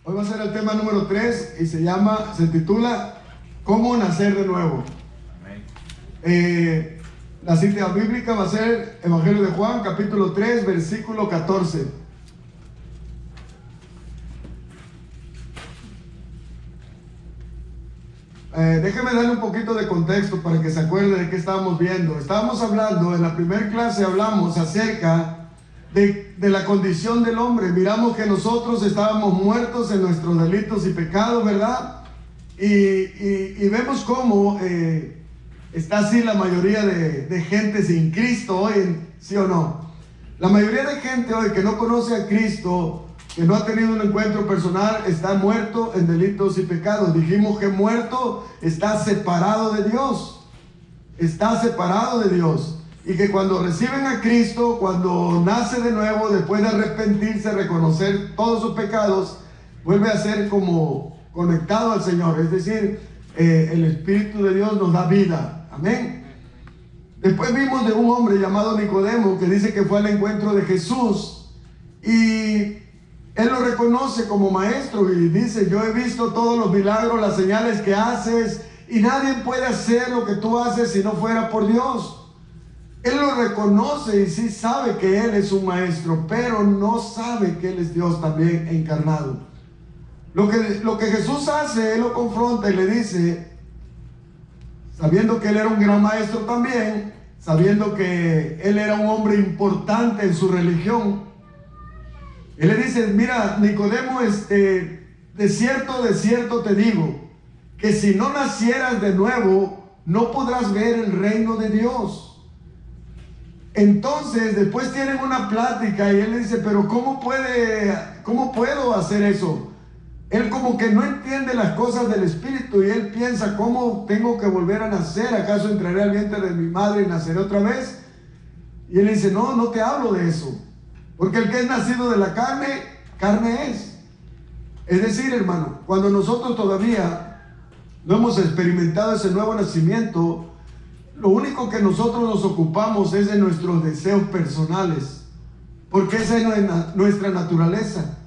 Hoy va a ser el tema número 3 y se titula ¿Cómo nacer de nuevo? La cita bíblica va a ser Evangelio de Juan, capítulo 3, versículo 14. Déjeme darle un poquito de contexto para que se acuerde de qué estábamos viendo. Estábamos hablando, en la primera clase hablamos acerca de la condición del hombre. Miramos que nosotros estábamos muertos en nuestros delitos y pecados, ¿verdad? Y vemos cómo está así la mayoría de gente sin Cristo hoy, ¿sí o no? La mayoría de gente hoy que no conoce a Cristo, que no ha tenido un encuentro personal, está muerto en delitos y pecados. Dijimos que muerto está separado de Dios. Está separado de Dios. Y que cuando reciben a Cristo, cuando nace de nuevo, después de arrepentirse, reconocer todos sus pecados, vuelve a ser como conectado al Señor. Es decir, el Espíritu de Dios nos da vida. Amén. Después vimos de un hombre llamado Nicodemo que dice que fue al encuentro de Jesús y él lo reconoce como maestro y dice: yo he visto todos los milagros, las señales que haces, y nadie puede hacer lo que tú haces si no fuera por Dios. Él lo reconoce y sí sabe que Él es un maestro, pero no sabe que Él es Dios también encarnado. Lo que Jesús hace, Él lo confronta y le dice, sabiendo que Él era un gran maestro también, sabiendo que Él era un hombre importante en su religión, Él le dice: mira, Nicodemo, de cierto te digo, que si no nacieras de nuevo, no podrás ver el reino de Dios. Entonces, después tienen una plática y él le dice: pero ¿cómo puedo hacer eso? Él como que no entiende las cosas del Espíritu y él piensa: ¿cómo tengo que volver a nacer? ¿Acaso entraré al vientre de mi madre y naceré otra vez? Y él le dice: no te hablo de eso. Porque el que es nacido de la carne, carne es. Es decir, hermano, cuando nosotros todavía no hemos experimentado ese nuevo nacimiento, lo único que nosotros nos ocupamos es de nuestros deseos personales, porque esa es nuestra naturaleza.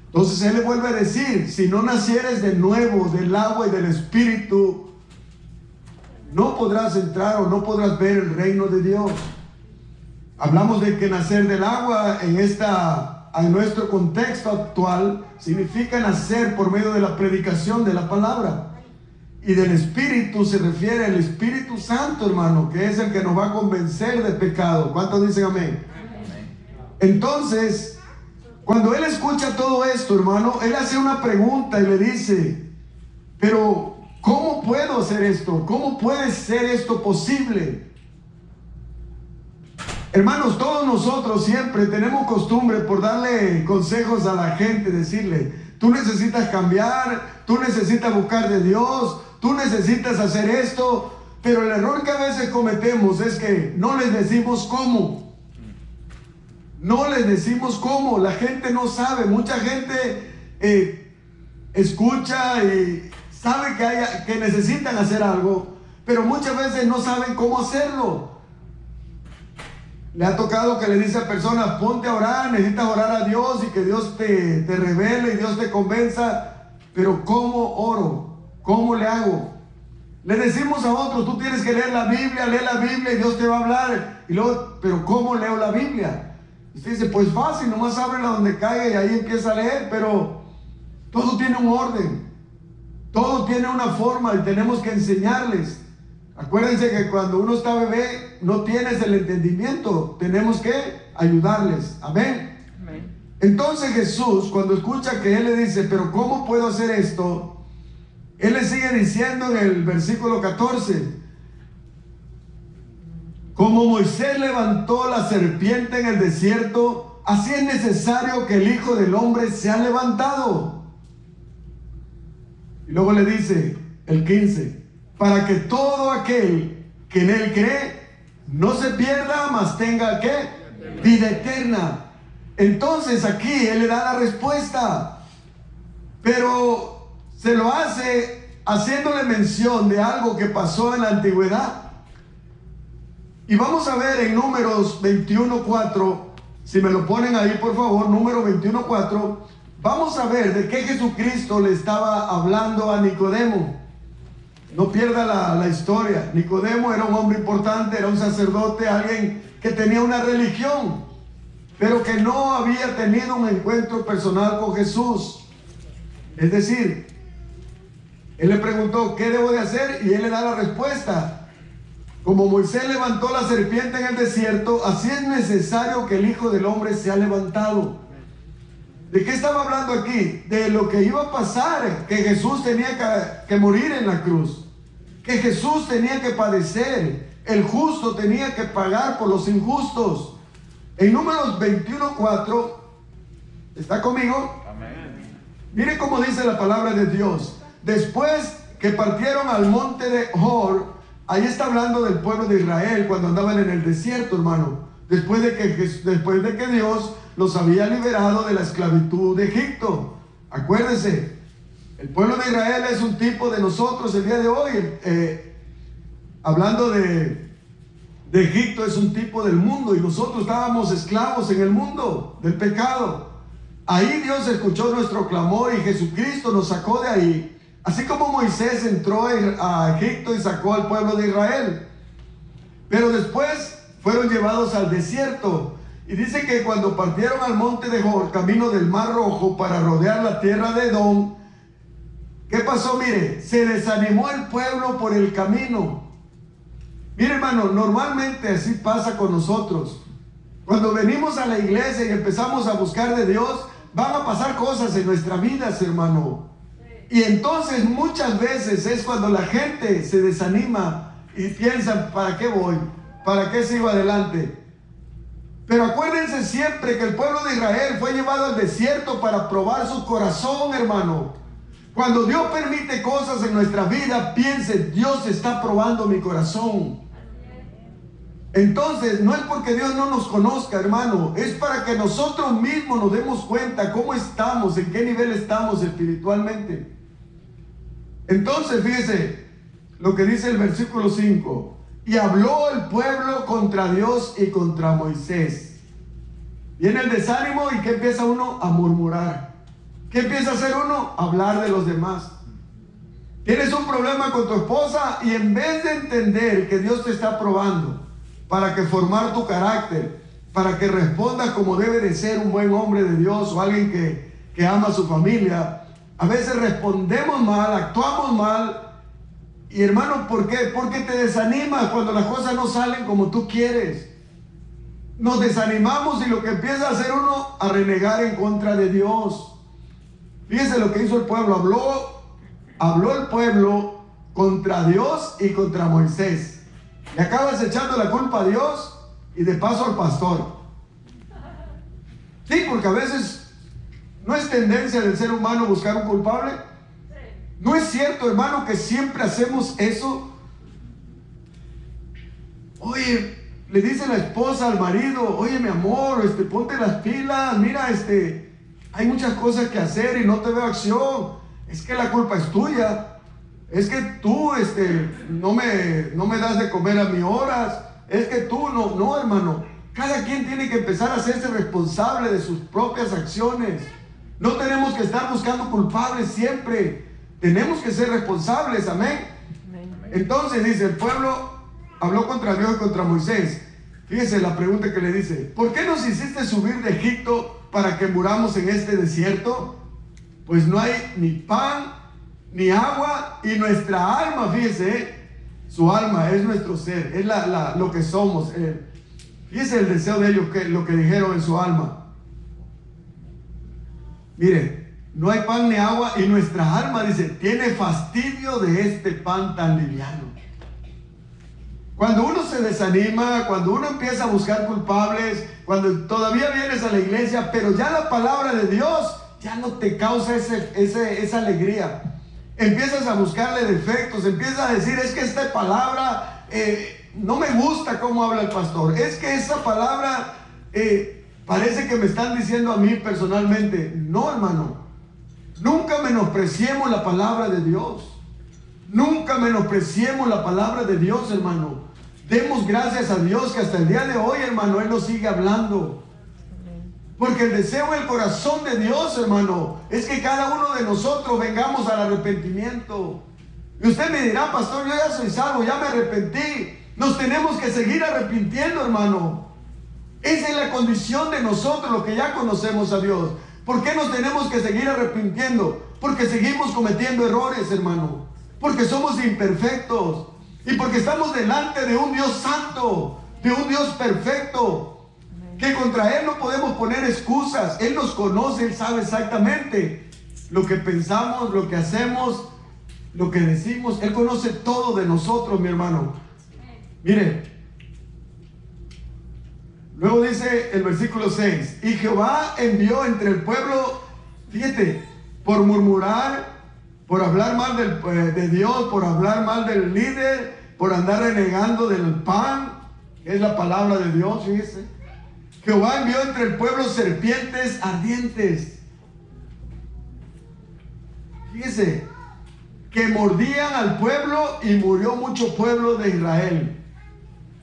Entonces Él le vuelve a decir: si no nacieres de nuevo del agua y del Espíritu, no podrás entrar o no podrás ver el reino de Dios. Hablamos de que nacer del agua en nuestro contexto actual significa nacer por medio de la predicación de la palabra. Y del Espíritu se refiere al Espíritu Santo, hermano, que es el que nos va a convencer del pecado. ¿Cuántos dicen amén? Entonces, cuando él escucha todo esto, hermano, él hace una pregunta y le dice: pero ¿cómo puedo hacer esto? ¿Cómo puede ser esto posible? Hermanos, todos nosotros siempre tenemos costumbre por darle consejos a la gente, decirle: tú necesitas cambiar, tú necesitas buscar de Dios, tú necesitas hacer esto. Pero el error que a veces cometemos es que no les decimos cómo. No les decimos cómo. La gente no sabe. Mucha gente escucha y sabe que necesitan hacer algo, pero muchas veces no saben cómo hacerlo. Le ha tocado que le dice a personas: ponte a orar, necesitas orar a Dios y que Dios te revele y Dios te convenza. Pero ¿cómo oro? ¿Cómo le hago? Le decimos a otros: tú tienes que leer la Biblia y Dios te va a hablar. Y luego: pero ¿cómo leo la Biblia? Y usted dice: pues fácil, nomás ábrela donde caiga y ahí empieza a leer. Pero todo tiene un orden, todo tiene una forma y tenemos que enseñarles. Acuérdense que cuando uno está bebé no tienes el entendimiento, tenemos que ayudarles. Amén. Amén. Entonces Jesús, cuando escucha que él le dice: pero ¿cómo puedo hacer esto?, él le sigue diciendo en el versículo 14: como Moisés levantó la serpiente en el desierto, así es necesario que el Hijo del Hombre sea levantado. Y luego le dice el 15: para que todo aquel que en él cree no se pierda, mas tenga ¿qué? Vida eterna. Entonces aquí él le da la respuesta, pero se lo hace haciéndole mención de algo que pasó en la antigüedad. Y vamos a ver en Números 21:4, si me lo ponen ahí por favor, Números 21:4, vamos a ver de qué Jesucristo le estaba hablando a Nicodemo. No pierda la historia. Nicodemo era un hombre importante, era un sacerdote, alguien que tenía una religión, pero que no había tenido un encuentro personal con Jesús. Es decir, él le preguntó, ¿qué debo de hacer? Y él le da la respuesta. Como Moisés levantó la serpiente en el desierto, así es necesario que el Hijo del Hombre sea levantado. ¿De qué estaba hablando aquí? De lo que iba a pasar, que Jesús tenía que morir en la cruz, que Jesús tenía que padecer, el justo tenía que pagar por los injustos. En Números 21:4, ¿está conmigo? Amén. Mire cómo dice la palabra de Dios. Después que partieron al monte de Hor, ahí está hablando del pueblo de Israel cuando andaban en el desierto, hermano. Después de que Dios los había liberado de la esclavitud de Egipto. Acuérdense, el pueblo de Israel es un tipo de nosotros el día de hoy. Hablando de Egipto, es un tipo del mundo, y nosotros estábamos esclavos en el mundo del pecado. Ahí Dios escuchó nuestro clamor y Jesucristo nos sacó de ahí. Así como Moisés entró a Egipto y sacó al pueblo de Israel. Pero después fueron llevados al desierto. Y dice que cuando partieron al monte de Hor, camino del Mar Rojo, para rodear la tierra de Edom, ¿qué pasó? Mire, se desanimó el pueblo por el camino. Mire, hermano, normalmente así pasa con nosotros. Cuando venimos a la iglesia y empezamos a buscar de Dios, van a pasar cosas en nuestras vidas, hermano. Y entonces muchas veces es cuando la gente se desanima y piensa, ¿para qué voy? ¿Para qué sigo adelante? Pero acuérdense siempre que el pueblo de Israel fue llevado al desierto para probar su corazón, hermano. Cuando Dios permite cosas en nuestra vida, piense, Dios está probando mi corazón. Entonces, no es porque Dios no nos conozca, hermano, es para que nosotros mismos nos demos cuenta cómo estamos, en qué nivel estamos espiritualmente. Entonces, fíjese lo que dice el versículo 5. Y habló el pueblo contra Dios y contra Moisés. Viene el desánimo y ¿qué empieza uno? A murmurar. ¿Qué empieza a hacer uno? A hablar de los demás. Tienes un problema con tu esposa y en vez de entender que Dios te está probando para que formar tu carácter, para que respondas como debe de ser un buen hombre de Dios o alguien que ama a su familia, a veces respondemos mal, actuamos mal. Y hermano, ¿por qué? Porque te desanimas cuando las cosas no salen como tú quieres. Nos desanimamos y lo que empieza a hacer uno a renegar en contra de Dios. Fíjense lo que hizo el pueblo. Habló el pueblo contra Dios y contra Moisés. Le acabas echando la culpa a Dios y de paso al pastor. Sí, porque a veces no es tendencia del ser humano buscar un culpable. ¿No es cierto, hermano, que siempre hacemos eso? Oye, le dice la esposa al marido, oye, mi amor, ponte las pilas, mira, hay muchas cosas que hacer y no te veo acción. Es que la culpa es tuya. Es que tú, no me das de comer a mis horas. Es que tú, no, hermano. Cada quien tiene que empezar a hacerse responsable de sus propias acciones. No tenemos que estar buscando culpables siempre. Tenemos que ser responsables, amén. Entonces dice, el pueblo habló contra Dios y contra Moisés. Fíjese la pregunta que le dice, ¿por qué nos hiciste subir de Egipto para que muramos en este desierto? Pues no hay ni pan, ni agua, y nuestra alma, fíjese, su alma es nuestro ser, es lo que somos. Fíjese el deseo de ellos, lo que dijeron en su alma. Mire, no hay pan ni agua y nuestra alma, dice, tiene fastidio de este pan tan liviano. Cuando uno se desanima, cuando uno empieza a buscar culpables, cuando todavía vienes a la iglesia, pero ya la palabra de Dios ya no te causa esa alegría. Empiezas a buscarle defectos, empiezas a decir, es que esta palabra no me gusta cómo habla el pastor. Es que esa palabra parece que me están diciendo a mí personalmente. No, hermano. Nunca menospreciemos la palabra de Dios. Nunca menospreciemos la palabra de Dios, hermano. Demos gracias a Dios que hasta el día de hoy, hermano, Él nos sigue hablando. Porque el deseo del corazón de Dios, hermano, es que cada uno de nosotros vengamos al arrepentimiento. Y usted me dirá, pastor, yo ya soy salvo, ya me arrepentí. Nos tenemos que seguir arrepintiendo, hermano. Esa es la condición de nosotros, los que ya conocemos a Dios. ¿Por qué nos tenemos que seguir arrepintiendo? Porque seguimos cometiendo errores, hermano. Porque somos imperfectos. Y porque estamos delante de un Dios santo, de un Dios perfecto, que contra Él no podemos poner excusas. Él nos conoce, Él sabe exactamente lo que pensamos, lo que hacemos, lo que decimos. Él conoce todo de nosotros, mi hermano. Mire, luego dice el versículo 6, y Jehová envió entre el pueblo, fíjate, por murmurar, por hablar mal de Dios, por hablar mal del líder, por andar renegando del pan, que es la palabra de Dios, fíjese. Jehová envió entre el pueblo serpientes ardientes, fíjese, que mordían al pueblo, y murió mucho pueblo de Israel.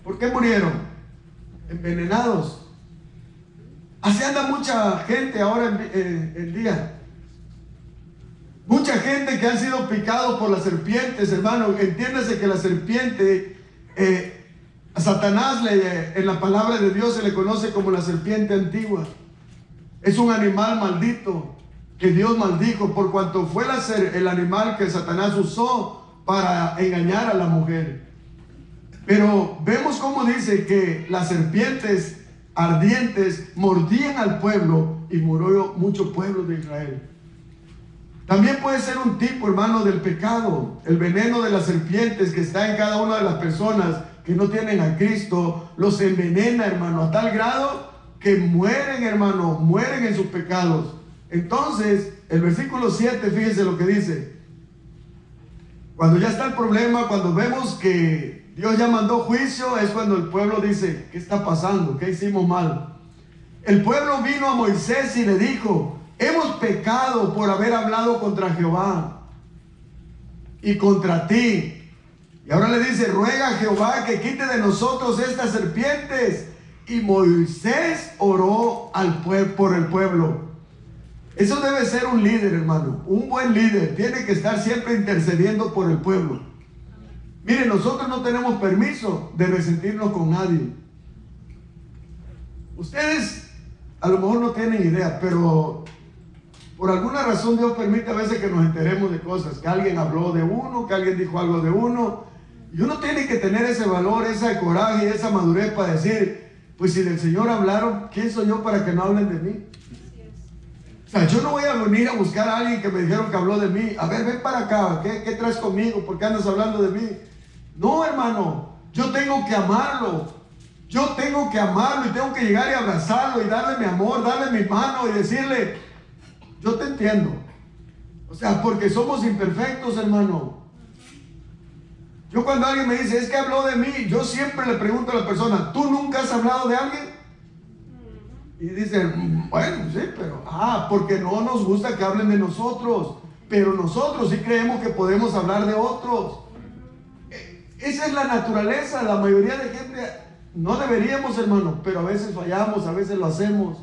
¿Por qué murieron? Envenenados. Así anda mucha gente ahora en día. Mucha gente que han sido picados por las serpientes, hermano. Entiéndase que la serpiente, a Satanás en la palabra de Dios se le conoce como la serpiente antigua. Es un animal maldito que Dios maldijo por cuanto fue el animal que Satanás usó para engañar a la mujer. Pero vemos cómo dice que las serpientes ardientes mordían al pueblo, y murió mucho pueblo de Israel. También puede ser un tipo, hermano, del pecado. El veneno de las serpientes que está en cada una de las personas que no tienen a Cristo, los envenena, hermano, a tal grado que mueren, hermano, mueren en sus pecados. Entonces, el versículo 7, fíjense lo que dice. Cuando ya está el problema, cuando vemos que Dios ya mandó juicio, es cuando el pueblo dice, ¿qué está pasando? ¿Qué hicimos mal? El pueblo vino a Moisés y le dijo, hemos pecado por haber hablado contra Jehová y contra ti. Y ahora le dice, ruega a Jehová que quite de nosotros estas serpientes. Y Moisés oró por el pueblo. Eso debe ser un líder, hermano. Un buen líder tiene que estar siempre intercediendo por el pueblo. Miren, nosotros no tenemos permiso de resentirnos con nadie. Ustedes a lo mejor no tienen idea, pero por alguna razón Dios permite a veces que nos enteremos de cosas, que alguien habló de uno, que alguien dijo algo de uno, y uno tiene que tener ese valor, ese coraje y esa madurez para decir, pues si del Señor hablaron, ¿quién soy yo para que no hablen de mí? O sea, yo no voy a venir a buscar a alguien que me dijeron que habló de mí. A ver, ven para acá, ¿qué traes conmigo? ¿Por qué andas hablando de mí? No, hermano, yo tengo que amarlo. Yo tengo que amarlo y tengo que llegar y abrazarlo y darle mi amor, darle mi mano y decirle, yo te entiendo. O sea, porque somos imperfectos, hermano. Yo cuando alguien me dice, es que habló de mí, yo siempre le pregunto a la persona, ¿tú nunca has hablado de alguien? Y dicen, bueno, sí, pero, porque no nos gusta que hablen de nosotros, pero nosotros sí creemos que podemos hablar de otros. Esa es la naturaleza, la mayoría de gente, no deberíamos, hermano, pero a veces fallamos, a veces lo hacemos.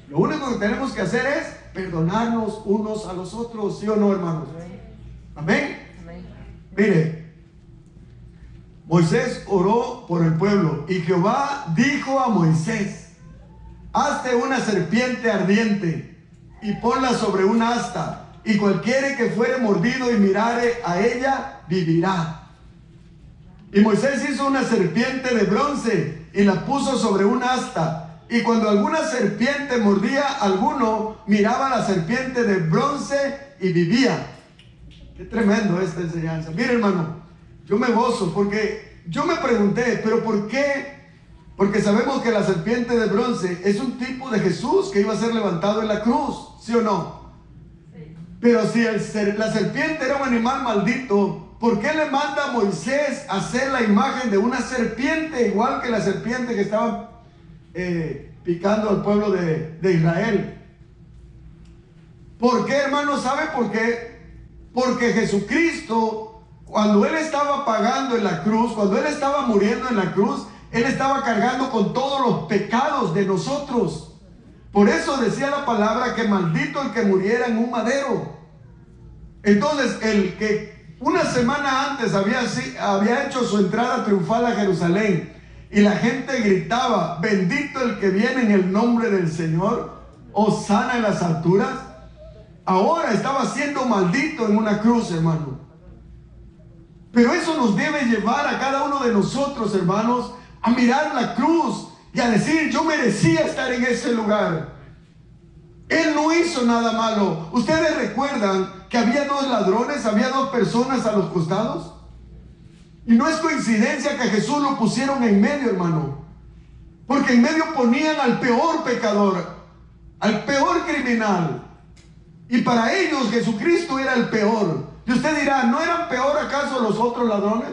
Lo único que tenemos que hacer es perdonarnos unos a los otros, ¿sí o no, hermanos? Amén. Amén. Mire, Moisés oró por el pueblo y Jehová dijo a Moisés, hazte una serpiente ardiente y ponla sobre un asta, y cualquiera que fuere mordido y mirare a ella, vivirá. Y Moisés hizo una serpiente de bronce y la puso sobre un asta, y cuando alguna serpiente mordía a alguno, miraba a la serpiente de bronce y vivía. Qué tremendo esta enseñanza. Mire, hermano, yo me gozo porque yo me pregunté, ¿pero por qué? Porque sabemos que la serpiente de bronce es un tipo de Jesús que iba a ser levantado en la cruz, ¿sí o no? Sí. Pero si la serpiente era un animal maldito, ¿por qué le manda a Moisés a hacer la imagen de una serpiente, igual que la serpiente que estaba picando al pueblo de Israel? ¿Por qué, hermano? ¿Sabe por qué? Porque Jesucristo, cuando Él estaba pagando en la cruz, cuando Él estaba muriendo en la cruz, Él estaba cargando con todos los pecados de nosotros. Por eso decía la palabra que maldito el que muriera en un madero. Entonces, el que una semana antes había hecho su entrada triunfal a Jerusalén y la gente gritaba, bendito el que viene en el nombre del Señor, hosana en las alturas, ahora estaba siendo maldito en una cruz, hermano. Pero eso nos debe llevar a cada uno de nosotros, hermanos, a mirar la cruz y a decir, yo merecía estar en ese lugar. Él no hizo nada malo. ¿Ustedes recuerdan que había dos ladrones, había dos personas a los costados? Y no es coincidencia que a Jesús lo pusieron en medio, hermano. Porque en medio ponían al peor pecador, al peor criminal. Y para ellos Jesucristo era el peor. Y usted dirá, ¿no eran peor acaso los otros ladrones?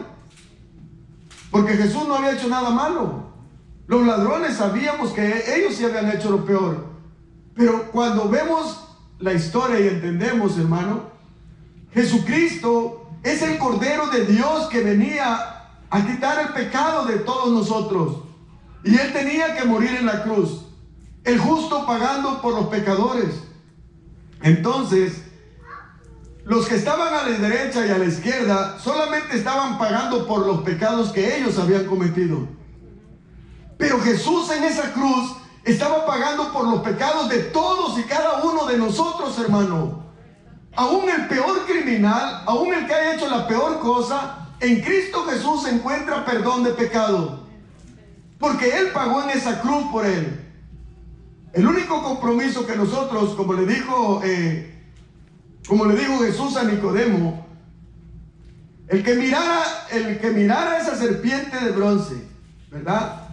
Porque Jesús no había hecho nada malo. Los ladrones sabíamos que ellos sí habían hecho lo peor. Pero cuando vemos la historia y entendemos, hermano, Jesucristo es el Cordero de Dios que venía a quitar el pecado de todos nosotros. Y Él tenía que morir en la cruz. El justo pagando por los pecadores. Entonces, los que estaban a la derecha y a la izquierda solamente estaban pagando por los pecados que ellos habían cometido. Pero Jesús en esa cruz estaba pagando por los pecados de todos y cada uno de nosotros, hermano. Aún el peor criminal, aún el que haya hecho la peor cosa, en Cristo Jesús se encuentra perdón de pecado. Porque Él pagó en esa cruz por él. El único compromiso que nosotros, como le dijo Jesús a Nicodemo, el que mirara esa serpiente de bronce, ¿verdad?,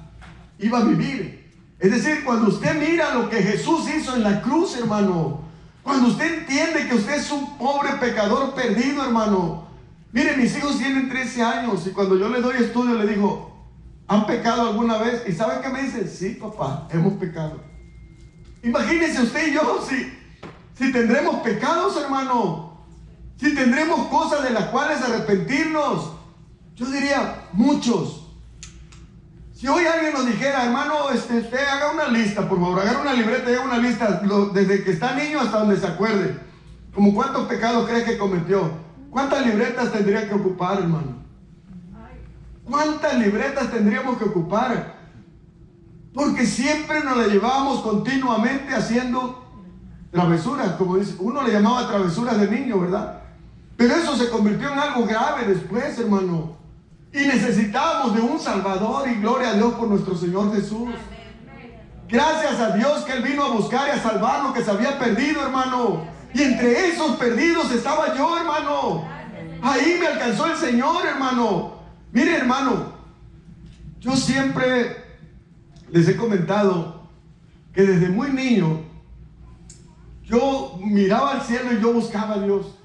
iba a vivir. Es decir, cuando usted mira lo que Jesús hizo en la cruz, hermano, cuando usted entiende que usted es un pobre pecador perdido, hermano. Mire, mis hijos tienen 13 años y cuando yo les doy estudio le digo, ¿han pecado alguna vez? ¿Y saben qué me dicen? Sí, papá, hemos pecado. Imagínense usted y yo si tendremos pecados, hermano, si tendremos cosas de las cuales arrepentirnos. Yo diría, muchos. Si hoy alguien nos dijera, hermano, usted haga una lista, por favor, haga una libreta y haga una lista, desde que está niño hasta donde se acuerde, como cuántos pecados cree que cometió, ¿cuántas libretas tendría que ocupar, hermano? ¿Cuántas libretas tendríamos que ocupar? Porque siempre nos la llevábamos continuamente haciendo travesuras, como dice, uno le llamaba travesuras de niño, ¿verdad? Pero eso se convirtió en algo grave después, hermano. Y necesitábamos de un Salvador, y gloria a Dios por nuestro Señor Jesús. Gracias a Dios que Él vino a buscar y a salvar lo que se había perdido, hermano. Y entre esos perdidos estaba yo, hermano. Ahí me alcanzó el Señor, hermano. Mire, hermano, yo siempre les he comentado que desde muy niño yo miraba al cielo y yo buscaba a Dios,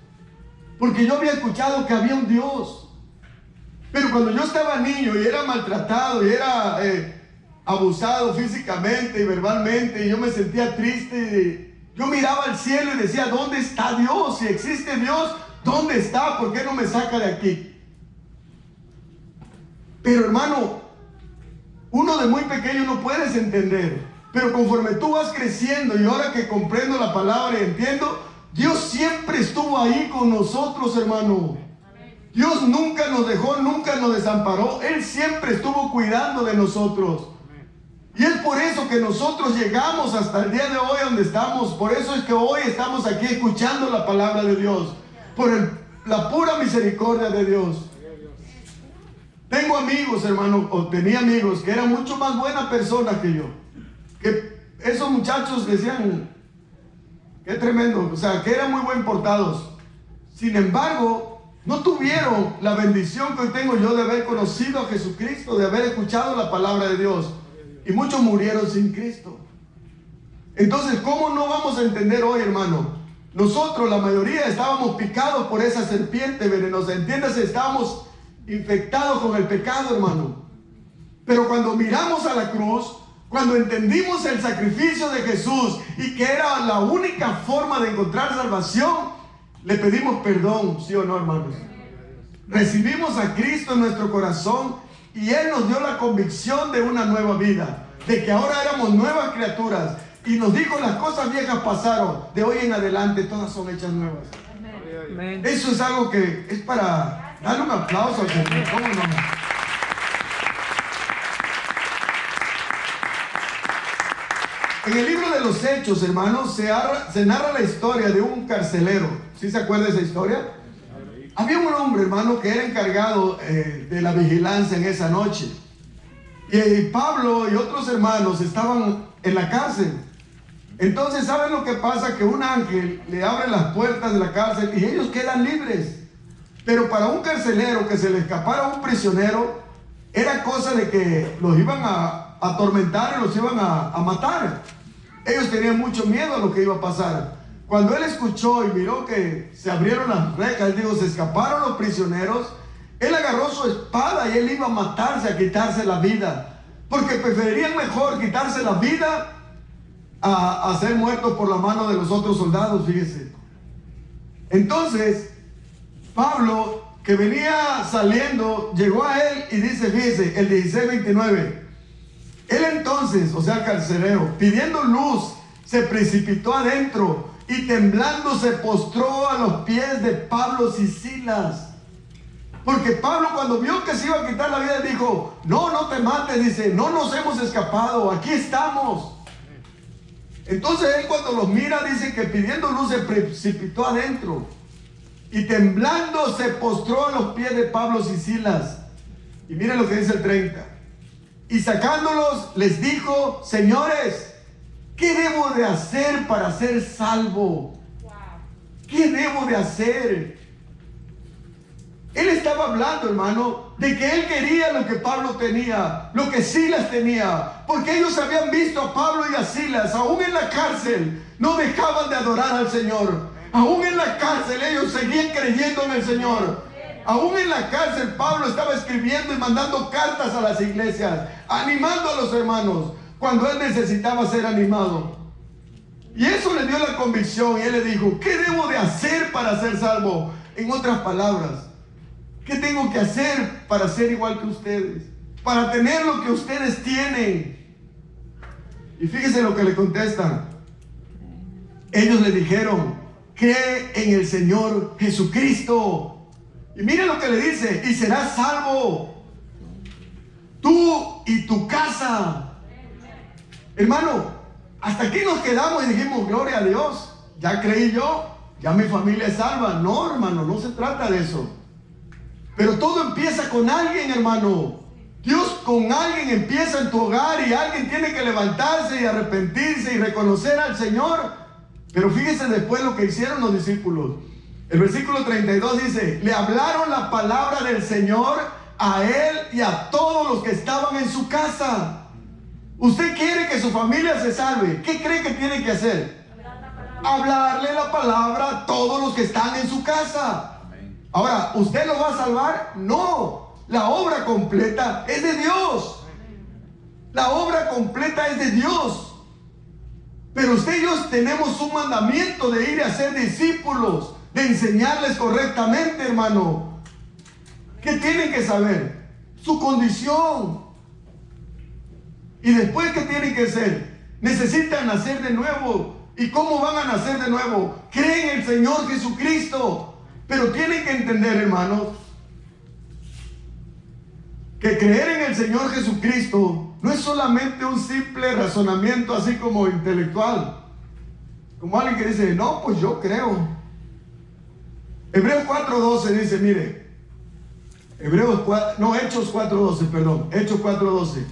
porque yo había escuchado que había un Dios. Pero cuando yo estaba niño y era maltratado y era abusado físicamente y verbalmente, y yo me sentía triste, yo miraba al cielo y decía, ¿dónde está Dios? Si existe Dios, ¿dónde está? ¿Por qué no me saca de aquí? Pero, hermano, uno de muy pequeño no puedes entender, pero conforme tú vas creciendo y ahora que comprendo la palabra y entiendo, Dios siempre estuvo ahí con nosotros, hermano. Dios nunca nos dejó, nunca nos desamparó. Él siempre estuvo cuidando de nosotros. Y es por eso que nosotros llegamos hasta el día de hoy donde estamos. Por eso es que hoy estamos aquí escuchando la palabra de Dios, por la pura misericordia de Dios. Tengo amigos, hermano, o tenía amigos que eran mucho más buenas personas que yo. Que esos muchachos decían, qué tremendo, o sea, que eran muy buen portados. Sin embargo, no tuvieron la bendición que hoy tengo yo de haber conocido a Jesucristo, de haber escuchado la palabra de Dios. Y muchos murieron sin Cristo. Entonces, ¿cómo no vamos a entender hoy, hermano? Nosotros, la mayoría, estábamos picados por esa serpiente venenosa. Entiéndase, estábamos infectados con el pecado, hermano. Pero cuando miramos a la cruz, cuando entendimos el sacrificio de Jesús y que era la única forma de encontrar salvación, le pedimos perdón, ¿sí o no, hermanos? Recibimos a Cristo en nuestro corazón y Él nos dio la convicción de una nueva vida, de que ahora éramos nuevas criaturas, y nos dijo: las cosas viejas pasaron, de hoy en adelante todas son hechas nuevas. Amén. Eso es algo que es para darle un aplauso al Señor. ¿Cómo no? En el libro de los Hechos, hermanos, se narra la historia de un carcelero. ¿Sí se acuerda de esa historia? Había un hombre, hermano, que era encargado de la vigilancia en esa noche. Y Pablo y otros hermanos estaban en la cárcel. Entonces, ¿saben lo que pasa? Que un ángel le abre las puertas de la cárcel y ellos quedan libres. Pero para un carcelero que se le escapara un prisionero, era cosa de que los iban a atormentar y los iban a matar. Ellos tenían mucho miedo a lo que iba a pasar. Cuando él escuchó y miró que se abrieron las rejas, digo, se escaparon los prisioneros, él agarró su espada y él iba a matarse, a quitarse la vida, porque preferirían mejor quitarse la vida a ser muertos por la mano de los otros soldados, fíjese. Entonces Pablo, que venía saliendo, llegó a él y dice, fíjese, el 16:29, él entonces, o sea el carcelero, pidiendo luz, se precipitó adentro y temblando se postró a los pies de Pablo y Silas. Porque Pablo, cuando vio que se iba a quitar la vida, dijo: no, no te mates, dice, no nos hemos escapado, aquí estamos. Entonces él, cuando los mira, dice que pidiendo luz se precipitó adentro y temblando se postró a los pies de Pablo y Silas. Y miren lo que dice el 30. Y sacándolos les dijo: señores, ¿qué debo de hacer para ser salvo? ¿Qué debo de hacer? Él estaba hablando, hermano, de que él quería lo que Pablo tenía, lo que Silas tenía, porque ellos habían visto a Pablo y a Silas, aún en la cárcel, no dejaban de adorar al Señor. Aún en la cárcel ellos seguían creyendo en el Señor. Aún en la cárcel Pablo estaba escribiendo y mandando cartas a las iglesias, animando a los hermanos cuando él necesitaba ser animado. Y eso le dio la convicción y él le dijo: ¿qué debo de hacer para ser salvo? En otras palabras, ¿qué tengo que hacer para ser igual que ustedes? Para tener lo que ustedes tienen. Y fíjese lo que le contestan. Ellos le dijeron: cree en el Señor Jesucristo. Y mire lo que le dice: y serás salvo, tú y tu casa. Hermano, hasta aquí nos quedamos y dijimos: gloria a Dios, ya creí yo, ya mi familia es salva. No, hermano, no se trata de eso. Pero todo empieza con alguien, hermano. Dios con alguien empieza en tu hogar y alguien tiene que levantarse y arrepentirse y reconocer al Señor. Pero fíjese después lo que hicieron los discípulos. El versículo 32 dice: le hablaron la palabra del Señor a él y a todos los que estaban en su casa. Usted quiere que su familia se salve, ¿qué cree que tiene que hacer? Hablarle la palabra a todos los que están en su casa. Ahora, ¿usted lo va a salvar? No, la obra completa es de Dios. La obra completa es de Dios. Pero usted y yo tenemos un mandamiento de ir a ser discípulos, de enseñarles correctamente, hermano. ¿Qué tienen que saber? Su condición. Y después, ¿qué tienen que hacer? Necesitan nacer de nuevo. ¿Y cómo van a nacer de nuevo? Creen en el Señor Jesucristo. Pero tienen que entender, hermanos, que creer en el Señor Jesucristo no es solamente un simple razonamiento así como intelectual. Como alguien que dice: no, pues yo creo. Hebreos 4:12 dice, mire, Hechos 4:12, perdón, Hechos 4:12.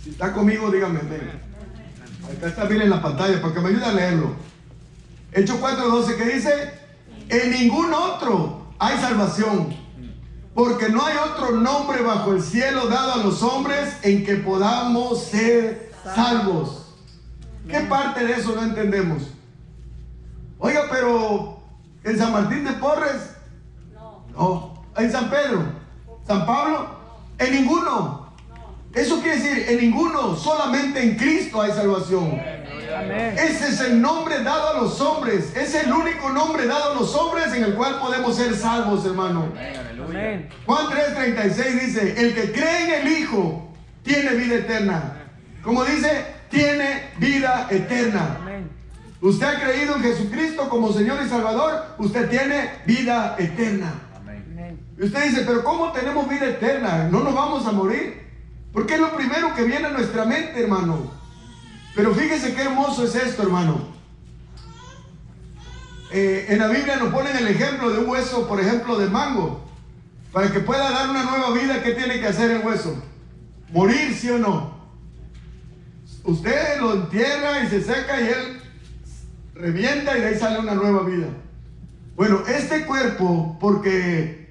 Si está conmigo, dígame amén. Acá está, miren en la pantalla para que me ayude a leerlo. Hechos 4:12, ¿qué dice? En ningún otro hay salvación, porque no hay otro nombre bajo el cielo dado a los hombres en que podamos ser salvos. ¿Qué parte de eso no entendemos? Oiga, pero en San Martín de Porres, no. En San Pedro, San Pablo, en ninguno. Eso quiere decir, en ninguno, solamente en Cristo hay salvación. Amén. Ese es el nombre dado a los hombres. Es el único nombre dado a los hombres en el cual podemos ser salvos, hermano. Amén. Juan 3:36 dice, el que cree en el Hijo tiene vida eterna. Como dice, tiene vida eterna. Amén. Usted ha creído en Jesucristo como Señor y Salvador, usted tiene vida eterna. Amén. Y usted dice, pero ¿cómo tenemos vida eterna? ¿No nos vamos a morir? Porque es lo primero que viene a nuestra mente, hermano. Pero fíjese qué hermoso es esto, hermano. En la Biblia nos ponen el ejemplo de un hueso, por ejemplo, de mango. Para que pueda dar una nueva vida, ¿qué tiene que hacer el hueso? Morir, ¿sí o no? Usted lo entierra y se seca y él revienta y de ahí sale una nueva vida. Bueno, este cuerpo, porque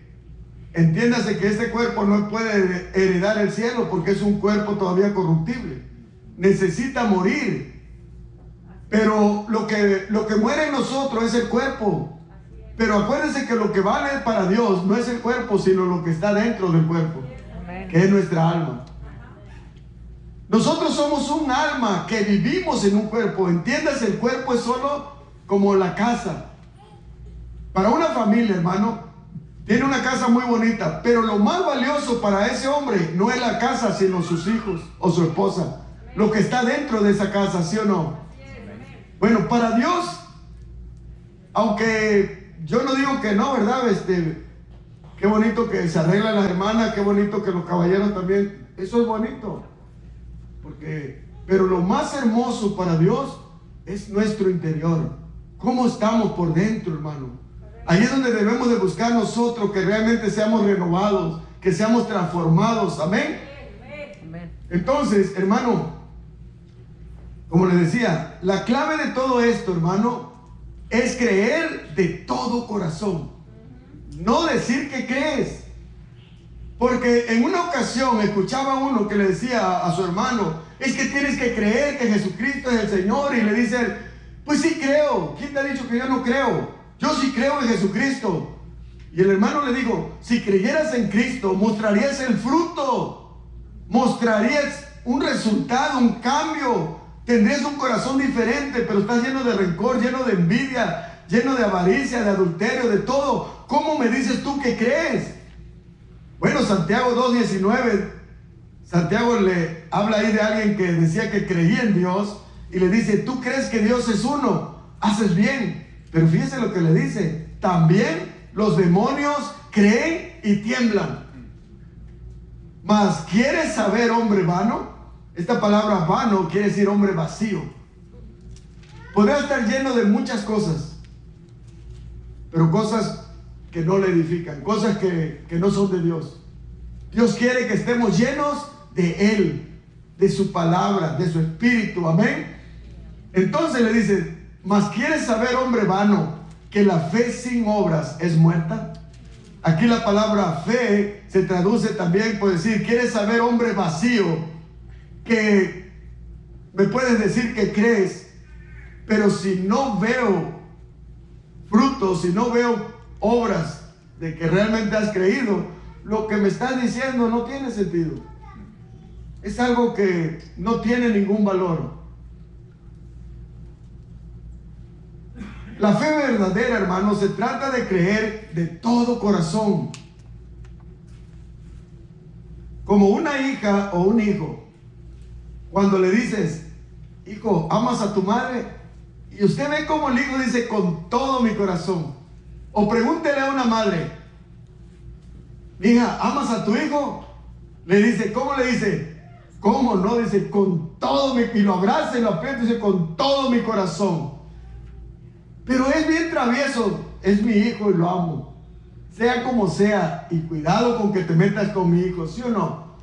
entiéndase que este cuerpo no puede heredar el cielo porque es un cuerpo todavía corruptible. Necesita morir. Pero lo que muere en nosotros es el cuerpo. Pero acuérdense que lo que vale para Dios no es el cuerpo, sino lo que está dentro del cuerpo, que es nuestra alma. Nosotros somos un alma que vivimos en un cuerpo. Entiéndase, el cuerpo es solo como la casa. Para una familia, hermano, tiene una casa muy bonita, pero lo más valioso para ese hombre no es la casa, sino sus hijos o su esposa. Lo que está dentro de esa casa, ¿sí o no? Bueno, para Dios, aunque yo no digo que no, ¿verdad? Qué bonito que se arreglan las hermanas, qué bonito que los caballeros también. Eso es bonito. Pero lo más hermoso para Dios es nuestro interior. ¿Cómo estamos por dentro, hermano? Ahí es donde debemos de buscar nosotros que realmente seamos renovados, que seamos transformados. Amén. Entonces, hermano, como les decía, la clave de todo esto, hermano, es creer de todo corazón. No decir que crees. Porque en una ocasión escuchaba uno que le decía a su hermano, es que tienes que creer que Jesucristo es el Señor. Y le dice él, pues sí creo. ¿Quién te ha dicho que yo no creo? Yo sí creo en Jesucristo. Y el hermano le dijo, si creyeras en Cristo, mostrarías el fruto. Mostrarías un resultado, un cambio. Tendrías un corazón diferente, pero estás lleno de rencor, lleno de envidia, lleno de avaricia, de adulterio, de todo. ¿Cómo me dices tú que crees? Bueno, Santiago 2:19, Santiago le habla ahí de alguien que decía que creía en Dios y le dice, tú crees que Dios es uno, haces bien. Pero fíjese lo que le dice, también los demonios creen y tiemblan. Mas, ¿quieres saber, hombre vano? Esta palabra vano quiere decir hombre vacío. Podrá estar lleno de muchas cosas, pero cosas que no le edifican, cosas que no son de Dios. Dios quiere que estemos llenos de Él, de su palabra, de su espíritu. Amén. Entonces le dice, mas ¿quieres saber, hombre vano, que la fe sin obras es muerta? Aquí la palabra fe se traduce también por decir, ¿quieres saber, hombre vacío, que me puedes decir que crees, pero si no veo frutos, si no veo obras de que realmente has creído, lo que me estás diciendo no tiene sentido? Es algo que no tiene ningún valor. La fe verdadera, hermano, se trata de creer de todo corazón. Como una hija o un hijo, cuando le dices, hijo, ¿amas a tu madre? Y usted ve como el hijo dice, con todo mi corazón. O pregúntele a una madre, hija, ¿amas a tu hijo? Le dice, ¿cómo le dice? ¿Cómo no? Dice, con todo mi... Y lo abraza y lo aprieta y dice, con todo mi corazón. Pero es bien travieso, es mi hijo y lo amo. Sea como sea, y cuidado con que te metas con mi hijo, ¿sí o no?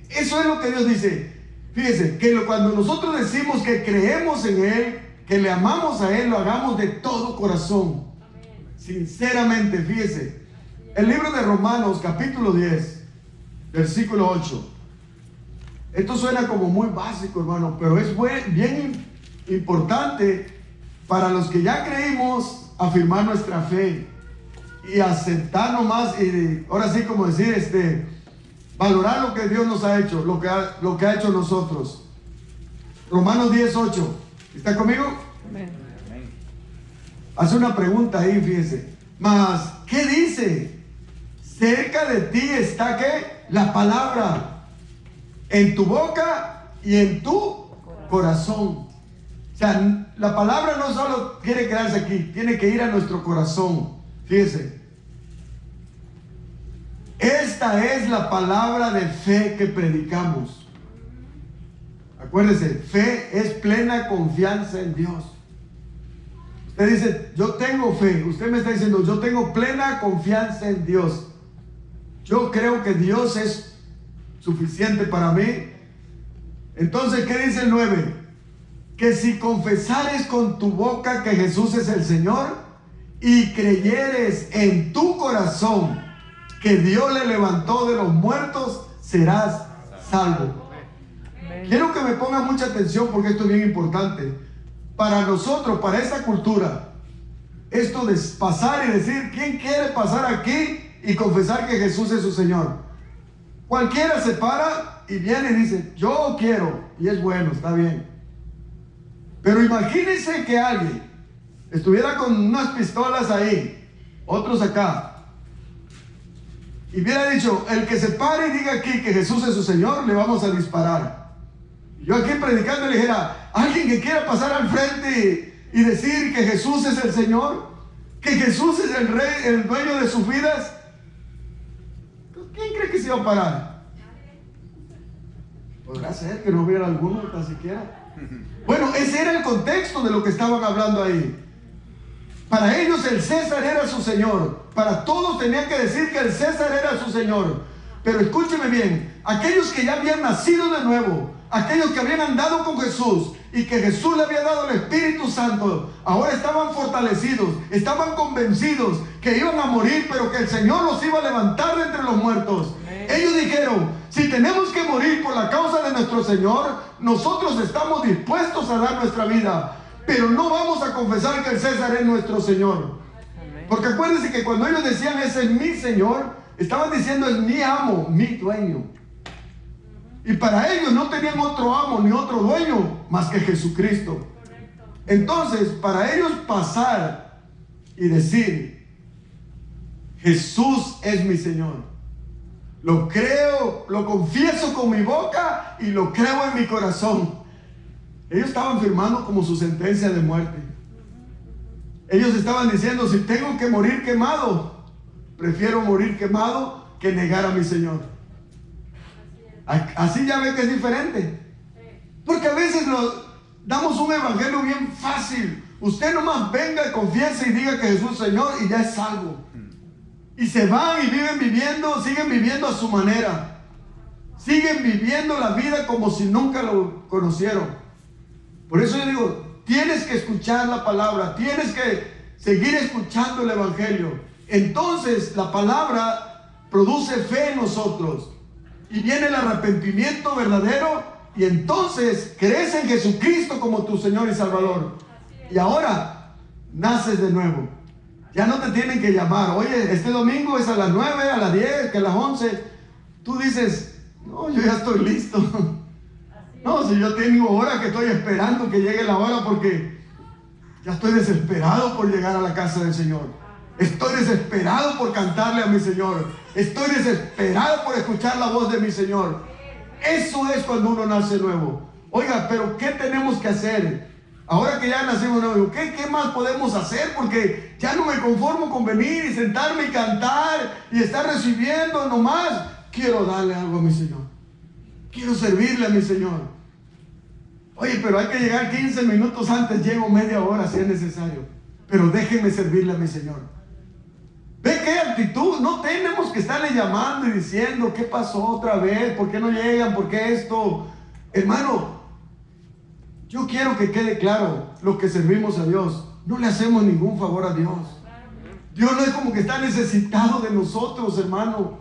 Eso es lo que Dios dice. Fíjese, que cuando nosotros decimos que creemos en Él, que le amamos a Él, lo hagamos de todo corazón. Sinceramente, fíjese. El libro de Romanos, capítulo 10, versículo 8. Esto suena como muy básico, hermano, pero es bien importante para los que ya creímos, afirmar nuestra fe y aceptar nomás, y ahora sí como decir, valorar lo que Dios nos ha hecho, lo que ha hecho nosotros. Romanos 10:8. ¿Está conmigo? Amén. Hace una pregunta ahí, fíjense. Mas, ¿qué dice? Cerca de ti está, ¿qué? La palabra. En tu boca y en tu corazón. O sea, la palabra no solo quiere quedarse aquí, tiene que ir a nuestro corazón. Fíjense. Esta es la palabra de fe que predicamos. Acuérdese, fe es plena confianza en Dios. Usted dice, yo tengo fe. Usted me está diciendo, yo tengo plena confianza en Dios. Yo creo que Dios es suficiente para mí. Entonces, ¿qué dice el 9? Que si confesares con tu boca que Jesús es el Señor y creyeres en tu corazón que Dios le levantó de los muertos, serás salvo. Quiero que me pongan mucha atención porque esto es bien importante. Para nosotros, para esta cultura, esto de pasar y decir, ¿quién quiere pasar aquí y confesar que Jesús es su Señor? Cualquiera se para y viene y dice, yo quiero, y es bueno, está bien. Pero imagínense que alguien estuviera con unas pistolas ahí, otros acá, y hubiera dicho, el que se pare y diga aquí que Jesús es su Señor, le vamos a disparar. Yo aquí predicando le dijera, alguien que quiera pasar al frente y decir que Jesús es el Señor, que Jesús es el Rey, el dueño de sus vidas, ¿quién cree que se iba a parar? Podrá ser que no hubiera alguno tan siquiera. Bueno, ese era el contexto de lo que estaban hablando ahí. Para ellos el César era su Señor. Para todos tenían que decir que el César era su Señor. Pero escúcheme bien, aquellos que ya habían nacido de nuevo, aquellos que habían andado con Jesús y que Jesús le había dado el Espíritu Santo, ahora estaban fortalecidos, estaban convencidos que iban a morir, pero que el Señor los iba a levantar de entre los muertos. Ellos dijeron, si tenemos que morir por la causa de nuestro Señor, nosotros estamos dispuestos a dar nuestra vida, pero no vamos a confesar que el César es nuestro Señor. Porque acuérdense que cuando ellos decían, ese es mi Señor, estaban diciendo, es mi amo, mi dueño. Y para ellos no tenían otro amo ni otro dueño más que Jesucristo. Entonces, para ellos pasar y decir, Jesús es mi Señor, lo creo, lo confieso con mi boca y lo creo en mi corazón. Ellos estaban firmando como su sentencia de muerte. Ellos estaban diciendo, si tengo que morir quemado, prefiero morir quemado que negar a mi Señor. Así ya ve que es diferente. Porque a veces damos un evangelio bien fácil. Usted nomás venga, confiese y diga que Jesús es Señor y ya es salvo. Y se van y siguen viviendo a su manera. Siguen viviendo la vida como si nunca lo conocieron. Por eso yo digo, tienes que escuchar la palabra, tienes que seguir escuchando el evangelio. Entonces la palabra produce fe en nosotros. Y viene el arrepentimiento verdadero. Y entonces crees en Jesucristo como tu Señor y Salvador. Y ahora naces de nuevo. Ya no te tienen que llamar. Oye, este domingo es a las 9, a las 10, que a las 11. Tú dices, no, yo ya estoy listo. No, si yo tengo hora que estoy esperando que llegue la hora, porque ya estoy desesperado por llegar a la casa del Señor. Estoy desesperado por cantarle a mi Señor. Estoy desesperado por escuchar la voz de mi Señor. Eso es cuando uno nace nuevo. Oiga, pero ¿qué tenemos que hacer? Ahora que ya nacimos nuevos, ¿qué más podemos hacer? Porque ya no me conformo con venir y sentarme y cantar y estar recibiendo nomás. Quiero darle algo a mi Señor. Quiero servirle a mi Señor. Oye, pero hay que llegar 15 minutos antes, llego media hora si es necesario. Pero déjenme servirle a mi Señor. ¿Ve qué actitud? No tenemos que estarle llamando y diciendo, ¿qué pasó otra vez? ¿Por qué no llegan? ¿Por qué esto? Hermano, yo quiero que quede claro, los que servimos a Dios, no le hacemos ningún favor a Dios. Dios no es como que está necesitado de nosotros, hermano.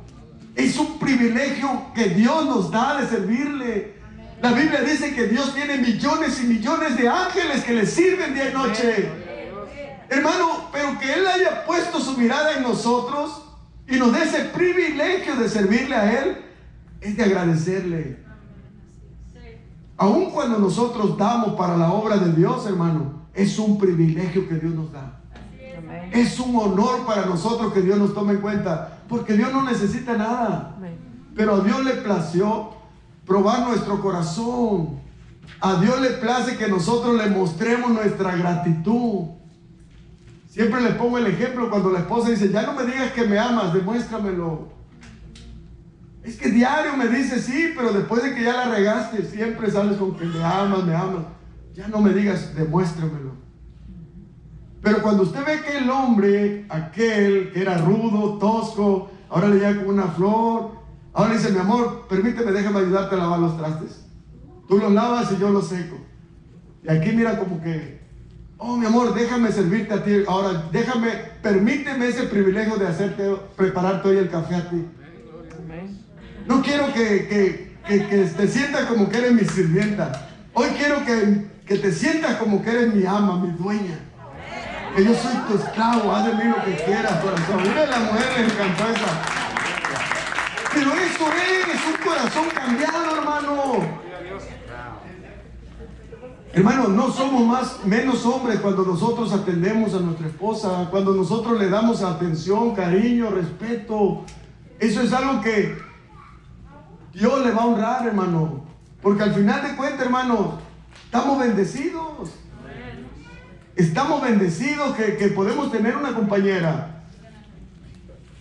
Es un privilegio que Dios nos da de servirle. La Biblia dice que Dios tiene millones y millones de ángeles que le sirven día y noche. Hermano, pero que Él haya puesto su mirada en nosotros y nos dé ese privilegio de servirle a Él, es de agradecerle. Aun cuando nosotros damos para la obra de Dios, hermano, es un privilegio que Dios nos da. Es un honor para nosotros que Dios nos tome en cuenta, porque Dios no necesita nada. Pero a Dios le plació probar nuestro corazón. A Dios le place que nosotros le mostremos nuestra gratitud. Siempre les pongo el ejemplo cuando la esposa dice, ya no me digas que me amas, demuéstramelo. Es que diario me dice sí, pero después de que ya la regaste, siempre sales con que me amas, me amas. Ya no me digas, demuéstramelo. Pero cuando usted ve que el hombre, aquel que era rudo, tosco, ahora le llega con una flor, ahora le dice, mi amor, permíteme, déjame ayudarte a lavar los trastes. Tú los lavas y yo los seco. Y aquí mira como que, oh mi amor, déjame servirte a ti. Ahora permíteme ese privilegio de prepararte hoy el café a ti. No quiero que te sientas como que eres mi sirvienta. Hoy quiero que te sientas como que eres mi ama, mi dueña. Que yo soy tu esclavo, haz de mí lo que quieras, corazón. Mira, a la mujer le encantó esa. Pero eso es un corazón cambiado, hermano. Hermano, no somos menos hombres cuando nosotros atendemos a nuestra esposa, cuando nosotros le damos atención, cariño, respeto. Eso es algo que Dios le va a honrar, hermano. Porque al final de cuentas, hermano, estamos bendecidos. Estamos bendecidos que podemos tener una compañera.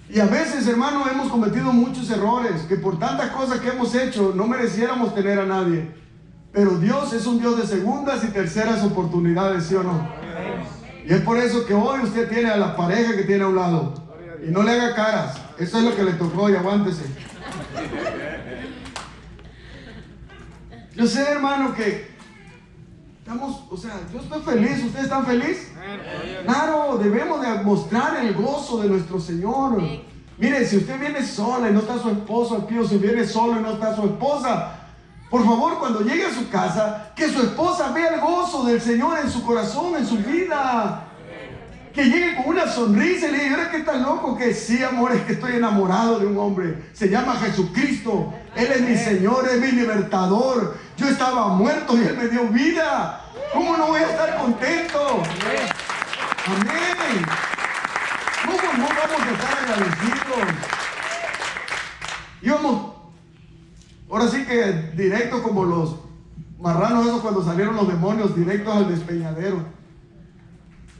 Y a veces, hermano, hemos cometido muchos errores, que por tantas cosas que hemos hecho no mereciéramos tener a nadie. Pero Dios es un Dios de segundas y terceras oportunidades, ¿sí o no? Y es por eso que hoy usted tiene a la pareja que tiene a un lado. Y no le haga caras. Eso es lo que le tocó y aguántese. Yo sé, hermano, que yo estoy feliz. ¿Ustedes están felices? Claro, debemos de mostrar el gozo de nuestro Señor. Mire, si usted viene sola y no está su esposo aquí, o si viene solo y no está su esposa, por favor, cuando llegue a su casa, que su esposa vea el gozo del Señor en su corazón, en su vida. Que llegue con una sonrisa y le diga, ¿ahora qué estás loco? Que sí, amor, es que estoy enamorado de un hombre. Se llama Jesucristo. Él es mi Señor, es mi libertador. Yo estaba muerto y Él me dio vida. ¿Cómo no voy a estar contento? Amén. ¿Cómo no vamos a estar agradecidos? Íbamos, ahora sí que directo como los marranos esos cuando salieron los demonios, directos al despeñadero.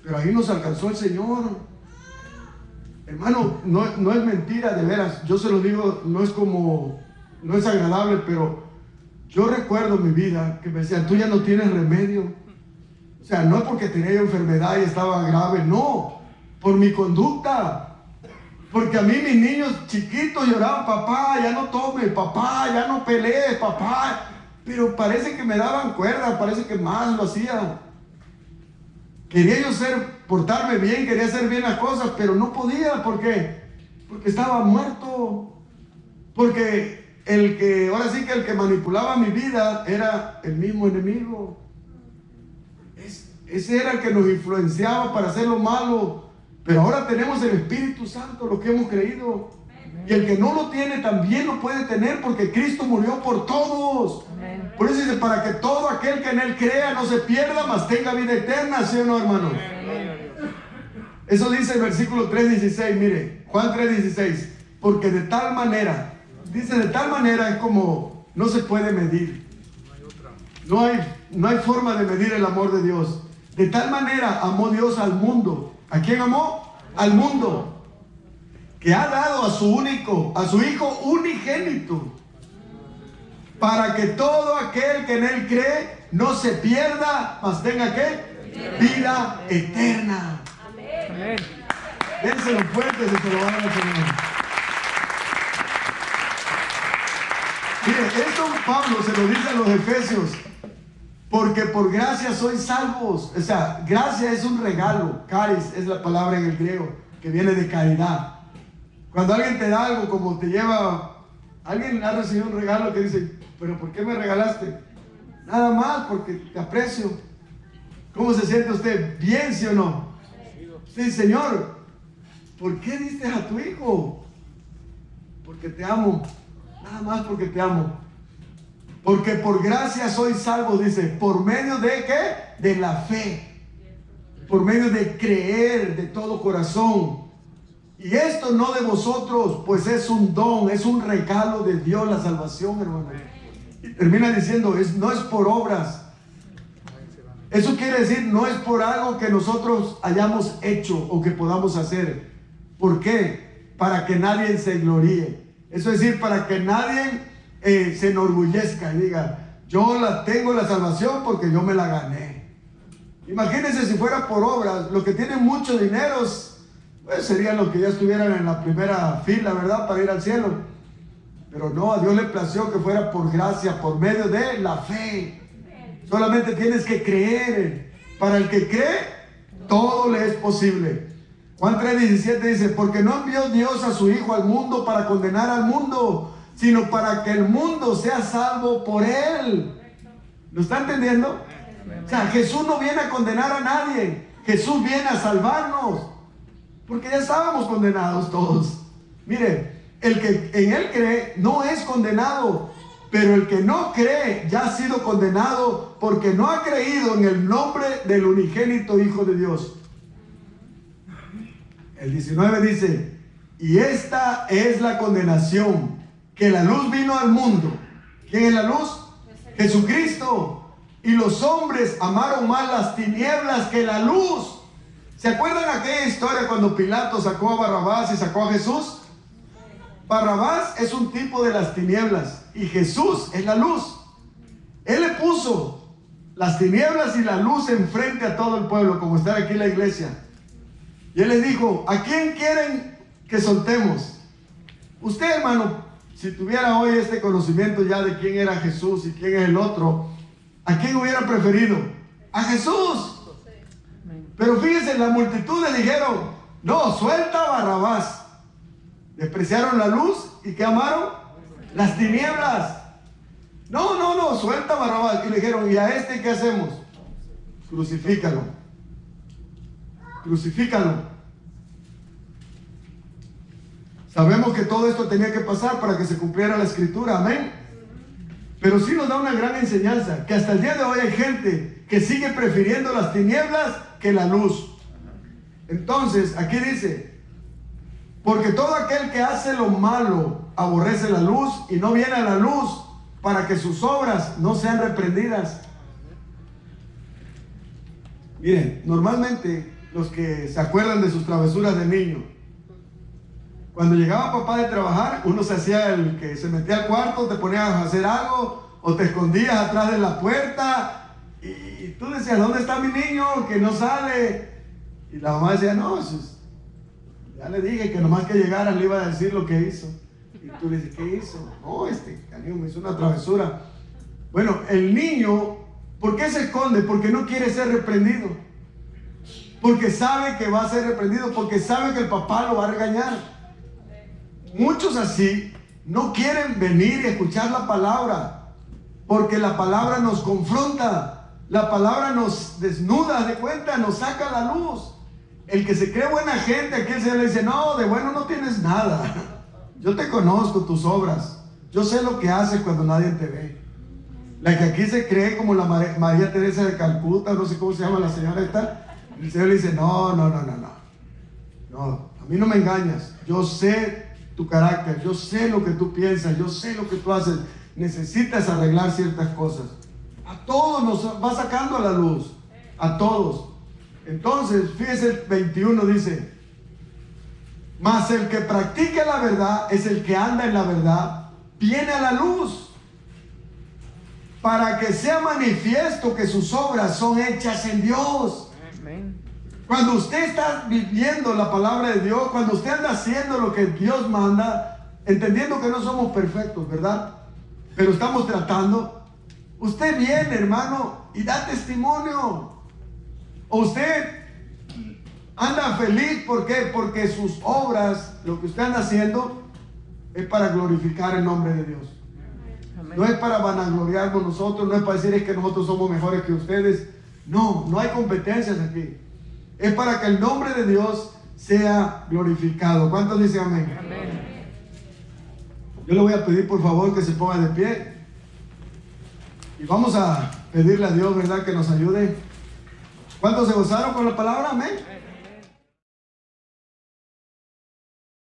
Pero ahí nos alcanzó el Señor. Hermano, no es mentira, de veras. Yo se lo digo, no es agradable, pero yo recuerdo mi vida que me decían, tú ya no tienes remedio. O sea, no es porque tenía yo enfermedad y estaba grave, no, por mi conducta. Porque a mí mis niños chiquitos lloraban, papá, ya no tomes, papá, ya no pelees, papá. Pero parece que me daban cuerda, parece que más lo hacía. Quería yo portarme bien, quería hacer bien las cosas, pero no podía. ¿Por qué? Porque estaba muerto. Porque ahora sí que el que manipulaba mi vida era el mismo enemigo. Ese era el que nos influenciaba para hacer lo malo. Pero ahora tenemos el Espíritu Santo, lo que hemos creído. Y el que no lo tiene también lo puede tener, porque Cristo murió por todos. Amén. Por eso dice, para que todo aquel que en Él crea no se pierda, mas tenga vida eterna, ¿sí o no, hermanos? Amén. Eso dice el versículo 3:16, mire, Juan 3:16. Porque de tal manera, dice, de tal manera es como no se puede medir. No hay forma de medir el amor de Dios. De tal manera amó Dios al mundo. ¿A quién amó? Al mundo. Que ha dado a su Hijo unigénito, para que todo aquel que en Él cree no se pierda, mas tenga ¿qué? Vida eterna. Amén. Dénselo fuerte si se lo van a dar, Señor. Mire, esto Pablo se lo dice a los Efesios, porque por gracia sois salvos. O sea, gracia es un regalo. Caris es la palabra en el griego, que viene de caridad. Cuando alguien te da algo, como te lleva, alguien ha recibido un regalo que dice, pero ¿por qué me regalaste? Nada más porque te aprecio. ¿Cómo se siente usted? ¿Bien, sí o no? Usted dice, Señor, ¿por qué diste a tu Hijo? Porque te amo. Nada más porque te amo. Porque por gracia soy salvo, dice, ¿por medio de qué? De la fe. Por medio de creer de todo corazón. Y esto no de vosotros, pues es un don, es un regalo de Dios la salvación, hermano. Y termina diciendo, no es por obras. Eso quiere decir, no es por algo que nosotros hayamos hecho o que podamos hacer. ¿Por qué? Para que nadie se gloríe. Eso es decir, para que nadie se enorgullezca y diga, yo tengo la salvación porque yo me la gané. Imagínense si fuera por obras, los que tienen mucho dinero, pues serían los que ya estuvieran en la primera fila, ¿verdad? Para ir al cielo. Pero no, a Dios le plació que fuera por gracia, por medio de la fe. Solamente tienes que creer. Para el que cree, todo le es posible. Juan 3:17 dice, porque no envió Dios a su Hijo al mundo para condenar al mundo, sino para que el mundo sea salvo por él. ¿Lo está entendiendo? O sea, Jesús no viene a condenar a nadie. Jesús viene a salvarnos. Porque ya estábamos condenados todos. Mire, el que en él cree no es condenado. Pero el que no cree ya ha sido condenado porque no ha creído en el nombre del unigénito Hijo de Dios. El 19 dice, y esta es la condenación, que la luz vino al mundo. ¿Quién es la luz? Jesucristo. Y los hombres amaron más las tinieblas que la luz. ¿Se acuerdan aquella historia cuando Pilato sacó a Barrabás y sacó a Jesús? Barrabás es un tipo de las tinieblas y Jesús es la luz. Él le puso las tinieblas y la luz enfrente a todo el pueblo, como está aquí la iglesia. Y él les dijo, ¿a quién quieren que soltemos? Usted, hermano, si tuviera hoy este conocimiento ya de quién era Jesús y quién es el otro, ¿a quién hubiera preferido? A Jesús. Pero fíjense, la multitud le dijeron, no, suelta a Barrabás. Despreciaron la luz y ¿qué amaron? Las tinieblas. No, suelta a Barrabás. Y le dijeron, ¿y a este qué hacemos? Crucifícalo. Crucifícalo. Sabemos que todo esto tenía que pasar para que se cumpliera la escritura, amén. Pero sí nos da una gran enseñanza, que hasta el día de hoy hay gente que sigue prefiriendo las tinieblas que la luz. Entonces, aquí dice, porque todo aquel que hace lo malo aborrece la luz y no viene a la luz para que sus obras no sean reprendidas. Miren, normalmente los que se acuerdan de sus travesuras de niño, cuando llegaba papá de trabajar, uno se hacía el que se metía al cuarto, te ponías a hacer algo o te escondías atrás de la puerta y tú decías, ¿dónde está mi niño? Que no sale. Y la mamá decía, no, ya le dije que nomás que llegara le iba a decir lo que hizo. Y tú le dices, ¿qué hizo? No, canijo me hizo una travesura. Bueno, el niño, ¿por qué se esconde? Porque no quiere ser reprendido. Porque sabe que va a ser reprendido, porque sabe que el papá lo va a regañar. Muchos así no quieren venir y escuchar la palabra, porque la palabra nos confronta, la palabra nos desnuda, de cuenta, nos saca a la luz. El que se cree buena gente, aquel se le dice, no, de bueno no tienes nada. Yo te conozco tus obras, yo sé lo que haces cuando nadie te ve. La que aquí se cree como la María Teresa de Calcuta, no sé cómo se llama la señora esta, el Señor le dice, no, a mí no me engañas, yo sé tu carácter, yo sé lo que tú piensas, yo sé lo que tú haces, necesitas arreglar ciertas cosas. A todos nos va sacando a la luz, a todos. Entonces, fíjese, el 21 dice, mas el que practica la verdad es el que anda en la verdad, viene a la luz, para que sea manifiesto que sus obras son hechas en Dios. Amén. Cuando usted está viviendo la palabra de Dios, cuando usted anda haciendo lo que Dios manda, entendiendo que no somos perfectos, ¿verdad? Pero estamos tratando, usted viene, hermano, y da testimonio. O usted anda feliz, ¿por qué? Porque sus obras, lo que usted anda haciendo, es para glorificar el nombre de Dios. Amén. No es para vanagloriarnos nosotros, no es para decir es que nosotros somos mejores que ustedes. No, no hay competencias aquí. Es para que el nombre de Dios sea glorificado. ¿Cuántos dicen amén? Amén. Yo le voy a pedir por favor que se ponga de pie. Y vamos a pedirle a Dios, ¿verdad?, que nos ayude. ¿Cuántos se gozaron con la palabra? Amén.